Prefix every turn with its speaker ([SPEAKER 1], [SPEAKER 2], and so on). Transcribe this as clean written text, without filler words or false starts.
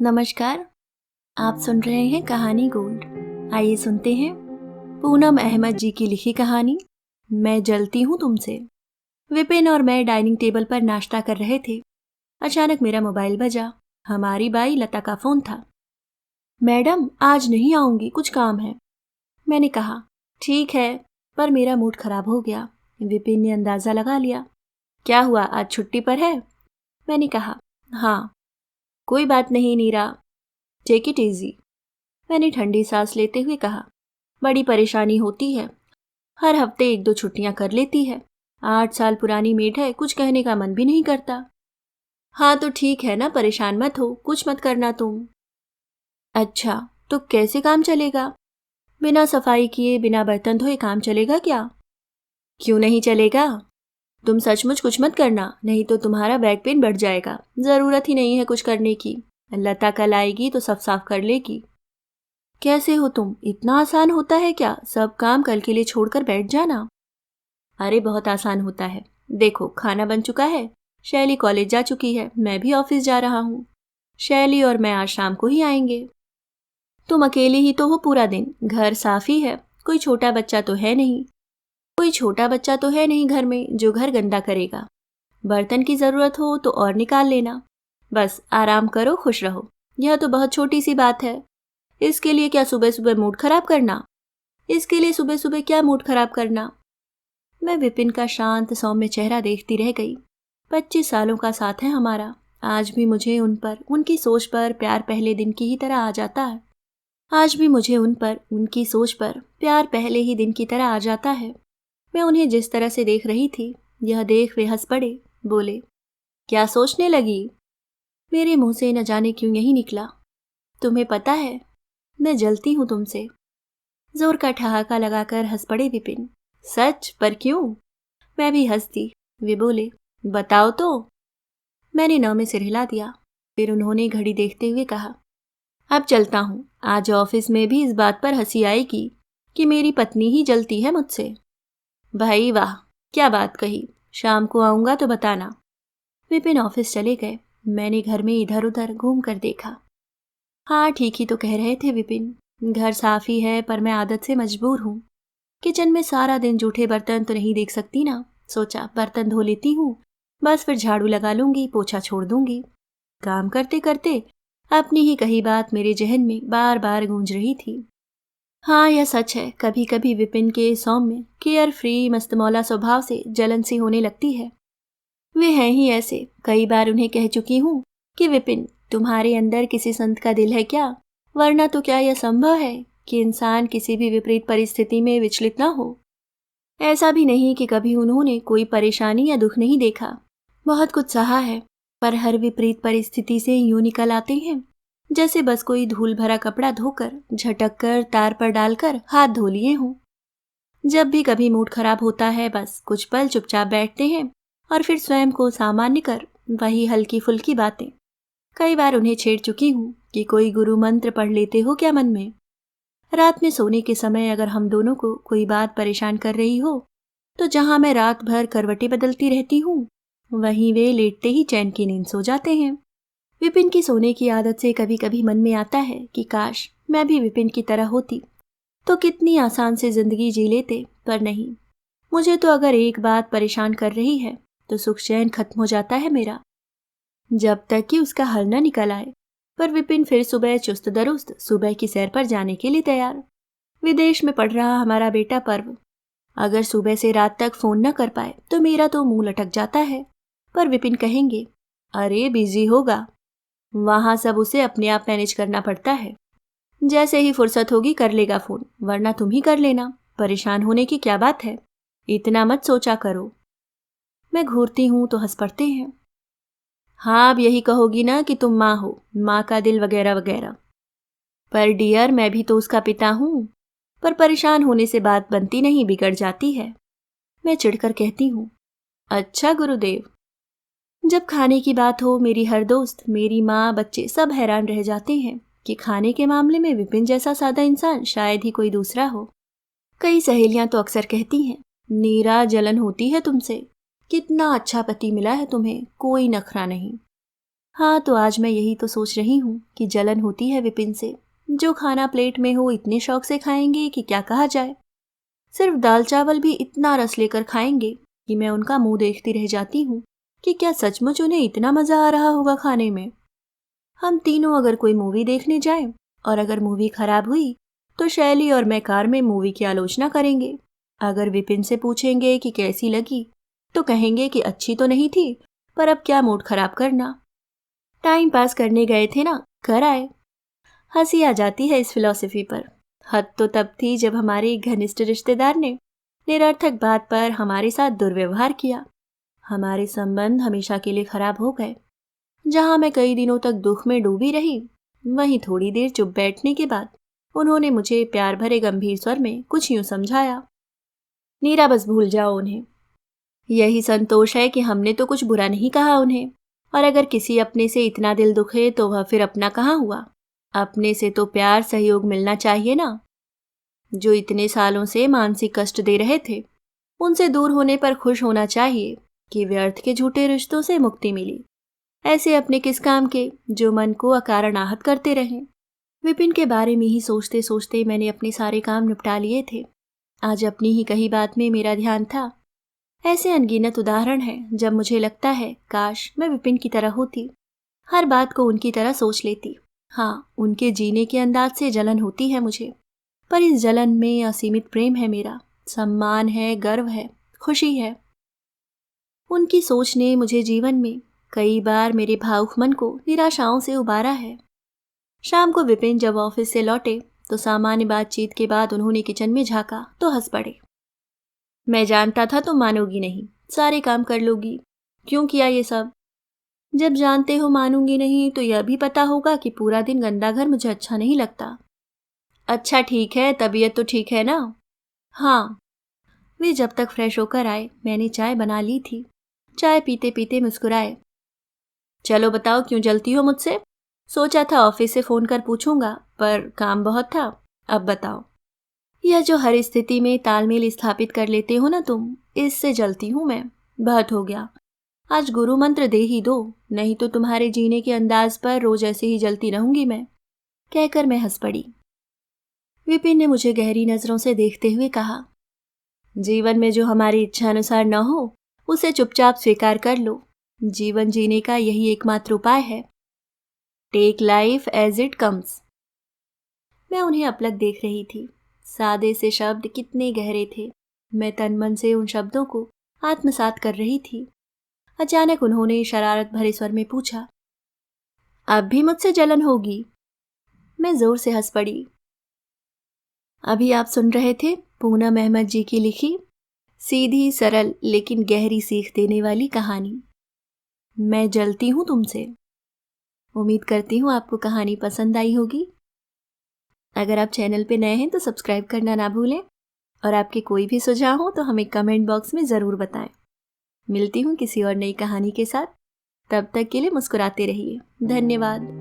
[SPEAKER 1] नमस्कार। आप सुन रहे हैं कहानी गोल्ड। आइए सुनते हैं पूनम अहमद जी की लिखी कहानी मैं जलती हूँ तुमसे। विपिन और मैं डाइनिंग टेबल पर नाश्ता कर रहे थे। अचानक मेरा मोबाइल बजा। हमारी बाई लता का फोन था। मैडम, आज नहीं आऊंगी, कुछ काम है। मैंने कहा ठीक है, पर मेरा मूड खराब हो गया। विपिन ने अंदाजा लगा लिया। क्या हुआ, आज छुट्टी पर है? मैंने कहा हाँ। कोई बात नहीं नीरा, टेक इट इजी। मैंने ठंडी सांस लेते हुए कहा। बड़ी परेशानी होती है, हर हफ्ते 1-2 छुट्टियां कर लेती है। 8 साल पुरानी मेड है, कुछ कहने का मन भी नहीं करता। हाँ तो ठीक है ना, परेशान मत हो, कुछ मत करना तुम। अच्छा, तो कैसे काम चलेगा? बिना सफाई किए, बिना बर्तन धोए काम चलेगा क्या? क्यों नहीं चलेगा? तुम सचमुच कुछ मत करना, नहीं तो तुम्हारा बैक पेन बढ़ जाएगा। जरूरत ही नहीं है कुछ करने की। लता कल आएगी तो सब साफ कर लेगी। कैसे हो तुम, इतना आसान होता है क्या सब काम कल के लिए छोड़कर बैठ जाना? अरे बहुत आसान होता है। देखो, खाना बन चुका है, शैली कॉलेज जा चुकी है, मैं भी ऑफिस जा रहा हूँ। शैली और मैं आज शाम को ही आएंगे। तुम अकेले ही तो हो पूरा दिन, घर साफ ही है, कोई छोटा बच्चा तो है नहीं। कोई छोटा बच्चा तो है नहीं घर में जो घर गंदा करेगा। बर्तन की जरूरत हो तो और निकाल लेना। बस आराम करो, खुश रहो। यह तो बहुत छोटी सी बात है। इसके लिए क्या सुबह सुबह मूड खराब करना? इसके लिए सुबह सुबह क्या मूड खराब करना? मैं विपिन का शांत सौम्य चेहरा देखती रह गई। 25 सालों का साथ है हमारा। आज भी मुझे उन पर, उनकी सोच पर प्यार पहले दिन की ही तरह आ जाता है। आज भी मुझे उन पर, उनकी सोच पर प्यार पहले ही दिन की तरह आ जाता है। मैं उन्हें जिस तरह से देख रही थी, यह देख वे हंस पड़े। बोले, क्या सोचने लगी? मेरे मुंह से न जाने क्यों यही निकला। तुम्हें पता है, मैं जलती हूँ तुमसे। जोर का ठहाका लगाकर हंस पड़े विपिन। सच? पर क्यों? मैं भी हंस दी। वे बोले, बताओ तो। मैंने नौ में सिर हिला दिया। फिर उन्होंने घड़ी देखते हुए कहा, अब चलता हूँ। आज ऑफिस में भी इस बात पर हंसी आएगी कि मेरी पत्नी ही जलती है मुझसे। भाई वाह, क्या बात कही। शाम को आऊंगा तो बताना। विपिन ऑफिस चले गए। मैंने घर में इधर उधर घूम कर देखा। हाँ, ठीक ही तो कह रहे थे विपिन। घर साफ ही है, पर मैं आदत से मजबूर हूँ। किचन में सारा दिन जूठे बर्तन तो नहीं देख सकती ना। सोचा बर्तन धो लेती हूँ, बस फिर झाड़ू लगा लूंगी, पोछा छोड़ दूंगी। काम करते करते अपनी ही कही बात मेरे जहन में बार बार गूंज रही थी। हाँ, यह सच है, कभी कभी विपिन के सौम्य, केयर फ्री, मस्तमौला स्वभाव से जलन सी होने लगती है। वे हैं ही ऐसे। कई बार उन्हें कह चुकी हूँ कि विपिन, तुम्हारे अंदर किसी संत का दिल है क्या? वरना तो क्या यह संभव है कि इंसान किसी भी विपरीत परिस्थिति में विचलित न हो? ऐसा भी नहीं कि कभी उन्होंने कोई परेशानी या दुख नहीं देखा। बहुत कुछ सहा है, पर हर विपरीत परिस्थिति से यूं निकल आते हैं जैसे बस कोई धूल भरा कपड़ा धोकर, झटक कर, तार पर डालकर हाथ धो लिए हों। जब भी कभी मूड खराब होता है, बस कुछ पल चुपचाप बैठते हैं और फिर स्वयं को सामान्य कर वही हल्की फुल्की बातें। कई बार उन्हें छेड़ चुकी हूँ कि कोई गुरु मंत्र पढ़ लेते हो क्या मन में। रात में सोने के समय अगर हम दोनों को कोई बात परेशान कर रही हो, तो जहां मैं रात भर करवटें बदलती रहती हूँ, वहीं वे लेटते ही चैन की नींद सो जाते हैं। विपिन की सोने की आदत से कभी कभी मन में आता है कि काश मैं भी विपिन की तरह होती तो कितनी आसान से जिंदगी जी लेते, पर नहीं। मुझे तो अगर एक बात परेशान कर रही है तो सुख चैन खत्म हो जाता है मेरा, जब तक कि उसका हल न निकल आए। पर विपिन फिर सुबह चुस्त दुरुस्त सुबह की सैर पर जाने के लिए तैयार। विदेश में पढ़ रहा हमारा बेटा पर्व अगर सुबह से रात तक फोन न कर पाए तो मेरा तो मुंह लटक जाता है। पर विपिन कहेंगे, अरे बिजी होगा, वहां सब उसे अपने आप मैनेज करना पड़ता है। जैसे ही फुर्सत होगी कर लेगा फोन, वरना तुम ही कर लेना। परेशान होने की क्या बात है, इतना मत सोचा करो। मैं घूरती हूं तो हंस पड़ते हैं। हाँ, अब यही कहोगी ना कि तुम माँ हो, माँ का दिल वगैरह वगैरह। पर डियर, मैं भी तो उसका पिता हूँ। पर परेशान होने से बात बनती नहीं, बिगड़ जाती है। मैं चिढ़कर कहती हूँ, अच्छा गुरुदेव। जब खाने की बात हो, मेरी हर दोस्त, मेरी माँ, बच्चे सब हैरान रह जाते हैं कि खाने के मामले में विपिन जैसा सादा इंसान शायद ही कोई दूसरा हो। कई सहेलियां तो अक्सर कहती हैं, नीरा जलन होती है तुमसे, कितना अच्छा पति मिला है तुम्हें, कोई नखरा नहीं। हाँ, तो आज मैं यही तो सोच रही हूँ कि जलन होती है विपिन से। जो खाना प्लेट में हो इतने शौक से खाएंगे कि क्या कहा जाए। सिर्फ दाल चावल भी इतना रस लेकर खाएंगे कि मैं उनका मुंह देखती रह जाती हूँ कि क्या सचमुच उन्हें इतना मजा आ रहा होगा खाने में। हम तीनों अगर कोई मूवी देखने जाएं और अगर मूवी खराब हुई तो शैली और मैं कार में मूवी की आलोचना करेंगे। अगर विपिन से पूछेंगे कि कैसी लगी तो कहेंगे कि अच्छी तो नहीं थी, पर अब क्या मूड खराब करना। टाइम पास करने गए थे ना, घर आए। हंसी आ जाती है इस फिलॉसफी पर। हद तो तब थी जब हमारे एक घनिष्ठ रिश्तेदार ने निरर्थक बात पर हमारे साथ दुर्व्यवहार किया। हमारे संबंध हमेशा के लिए खराब हो गए। जहां मैं कई दिनों तक दुख में डूबी रही, वहीं थोड़ी देर चुप बैठने के बाद उन्होंने मुझे प्यार भरे गंभीर स्वर में कुछ यूं समझाया। नीरा, बस भूल जाओ उन्हें। यही संतोष है कि हमने तो कुछ बुरा नहीं कहा उन्हें। और अगर किसी अपने से इतना दिल दुखे तो वह फिर अपना कहाँ हुआ। अपने से तो प्यार सहयोग मिलना चाहिए ना। जो इतने सालों से मानसिक कष्ट दे रहे थे, उनसे दूर होने पर खुश होना चाहिए कि व्यर्थ के झूठे रिश्तों से मुक्ति मिली। ऐसे अपने किस काम के जो मन को अकारण आहत करते रहें। विपिन के बारे में ही सोचते सोचते मैंने अपने सारे काम निपटा लिए थे। आज अपनी ही कही बात में मेरा ध्यान था। ऐसे अनगिनत उदाहरण हैं जब मुझे लगता है काश मैं विपिन की तरह होती, हर बात को उनकी तरह सोच लेती। हाँ, उनके जीने के अंदाज से जलन होती है मुझे, पर इस जलन में असीमित प्रेम है मेरा, सम्मान है, गर्व है, खुशी है। उनकी सोच ने मुझे जीवन में कई बार मेरे भावुक मन को निराशाओं से उबारा है। शाम को विपिन जब ऑफिस से लौटे तो सामान्य बातचीत के बाद उन्होंने किचन में झांका तो हंस पड़े। मैं जानता था तुम मानोगी नहीं, सारे काम कर लोगी, क्यों किया ये सब। जब जानते हो मानूंगी नहीं तो यह भी पता होगा कि पूरा दिन गंदा घर मुझे अच्छा नहीं लगता। अच्छा ठीक है, तबीयत तो ठीक है ना। हाँ। वे जब तक फ्रेश होकर आए मैंने चाय बना ली थी। चाय पीते पीते मुस्कुराए। चलो बताओ, क्यों जलती हो मुझसे। सोचा था ऑफिस से फोन कर पूछूंगा, पर काम बहुत था। अब बताओ। यह जो हर स्थिति में तालमेल स्थापित कर लेते हो ना तुम, इससे जलती हूं मैं। बहुत हो गया। आज गुरु मंत्र दे ही दो, नहीं तो तुम्हारे जीने के अंदाज पर रोज ऐसे ही जलती रहूंगी मैं, कहकर मैं हंस पड़ी। विपिन ने मुझे गहरी नजरों से देखते हुए कहा, जीवन में जो हमारी इच्छा अनुसार न हो उसे चुपचाप स्वीकार कर लो। जीवन जीने का यही एकमात्र उपाय है। Take life as it comes. मैं उन्हें अपलक देख रही थी। सादे से शब्द कितने गहरे थे। मैं तन मन से उन शब्दों को आत्मसात कर रही थी। अचानक उन्होंने शरारत भरे स्वर में पूछा, अब भी मुझसे जलन होगी। मैं जोर से हंस पड़ी। अभी आप सुन रहे थे पूनम अहमद जी की लिखी सीधी सरल लेकिन गहरी सीख देने वाली कहानी मैं जलती हूँ तुमसे। उम्मीद करती हूँ आपको कहानी पसंद आई होगी। अगर आप चैनल पे नए हैं तो सब्सक्राइब करना ना भूलें और आपके कोई भी सुझाव हो तो हमें कमेंट बॉक्स में ज़रूर बताएं। मिलती हूँ किसी और नई कहानी के साथ। तब तक के लिए मुस्कुराते रहिए। धन्यवाद।